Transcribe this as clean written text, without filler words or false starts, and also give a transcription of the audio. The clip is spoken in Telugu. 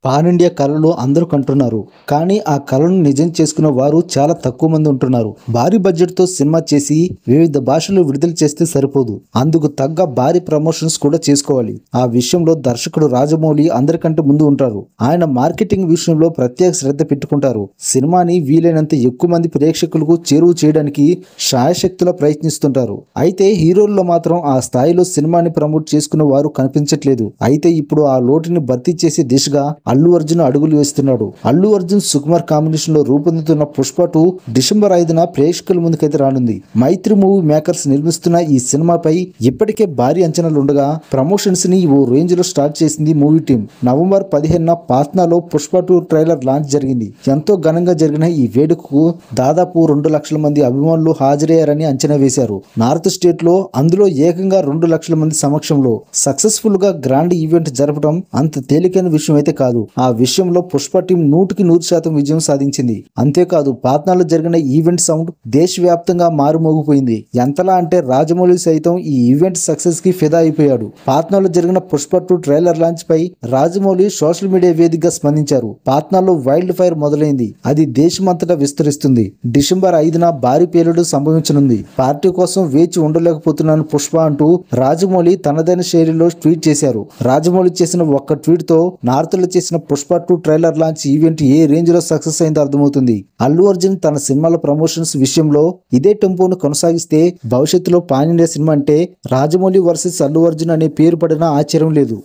పాన్ ఇండియా కళలు అందరూ కంటున్నారు. కానీ ఆ కళను నిజం చేసుకున్న వారు చాలా తక్కువ మంది ఉంటున్నారు. భారీ బడ్జెట్తో సినిమా చేసి వివిధ భాషల్లో విడుదల చేస్తే సరిపోదు. అందుకు తగ్గ భారీ ప్రమోషన్స్ కూడా చేసుకోవాలి. ఆ విషయంలో దర్శకుడు రాజమౌళి అందరికంటే ముందు ఉంటారు. ఆయన మార్కెటింగ్ విషయంలో ప్రత్యేక శ్రద్ధ పెట్టుకుంటారు. సినిమాని వీలైనంత ఎక్కువ మంది ప్రేక్షకులకు చేరువ చేయడానికి శాయశక్తులా ప్రయత్నిస్తుంటారు. అయితే హీరోల్లో మాత్రం ఆ స్థాయిలో సినిమాని ప్రమోట్ చేసుకున్న వారు కనిపించట్లేదు. అయితే ఇప్పుడు ఆ లోటుని భర్తీ చేసే దిశగా అల్లు అర్జున్ అడుగులు వేస్తున్నాడు. అల్లు అర్జున్ సుకుమార్ కాంబినేషన్ లో రూపొందుతున్న పుష్ప 2 డిసెంబర్ 5న ప్రేక్షకుల ముందుకైతే రానుంది. మైత్రి మూవీ మేకర్స్ నిర్మిస్తున్న ఈ సినిమాపై ఇప్పటికే భారీ అంచనాలు ఉండగా ప్రమోషన్స్ ని ఓ రేంజ్ లో స్టార్ట్ చేసింది మూవీ టీం. నవంబర్ 15న పాట్నాలో పుష్ప 2 ట్రైలర్ లాంచ్ జరిగింది. ఎంతో ఘనంగా జరిగిన ఈ వేడుకకు దాదాపు 2 లక్షల మంది అభిమానులు హాజరయ్యారని అంచనా వేశారు. నార్త్ స్టేట్ లో అందులో ఏకంగా 2 లక్షల మంది సమక్షంలో సక్సెస్ఫుల్ గా గ్రాండ్ ఈవెంట్ జరపడం అంత తేలికైన విషయం అయితే కాదు. ఆ విషయంలో పుష్ప టీం 100% విజయం సాధించింది. అంతేకాదు పాట్నాలో జరిగిన ఈవెంట్ సౌండ్ దేశవ్యాప్తంగా మారుమోగిపోయింది. ఎంతలా అంటే రాజమౌళి సైతం ఈ ఈవెంట్ సక్సెస్ కి ఫిదా అయిపోయాడు. పాట్నాలో జరిగిన పుష్ప 2 ట్రైలర్ లాంచ్ పై రాజమౌళి సోషల్ మీడియా వేదికగా స్పందించారు. పాట్నాలో వైల్డ్ ఫైర్ మొదలైంది. అది దేశమంతటా విస్తరిస్తుంది. డిసెంబర్ 5న భారీ పేలుడు సంభవించనుంది. పార్టీ కోసం వేచి ఉండలేకపోతున్నాను పుష్ప అంటూ రాజమౌళి తనదైన శైలిలో ట్వీట్ చేశారు. రాజమౌళి చేసిన ఒక్క ట్వీట్ తో నార్త్ లో చేసిన పుష్ప 2 ట్రైలర్ లాంచ్ ఈవెంట్ ఏ రేంజ్ లో సక్సెస్ అయిందో అర్థమవుతుంది. అల్లు అర్జున్ తన సినిమాల ప్రమోషన్స్ విషయంలో ఇదే టెంపోను కొనసాగిస్తే భవిష్యత్తులో పాన్ ఇండియా సినిమా అంటే రాజమౌళి వర్సెస్ అల్లు అర్జున్ అనే పేరు పడినా ఆశ్చర్యం లేదు.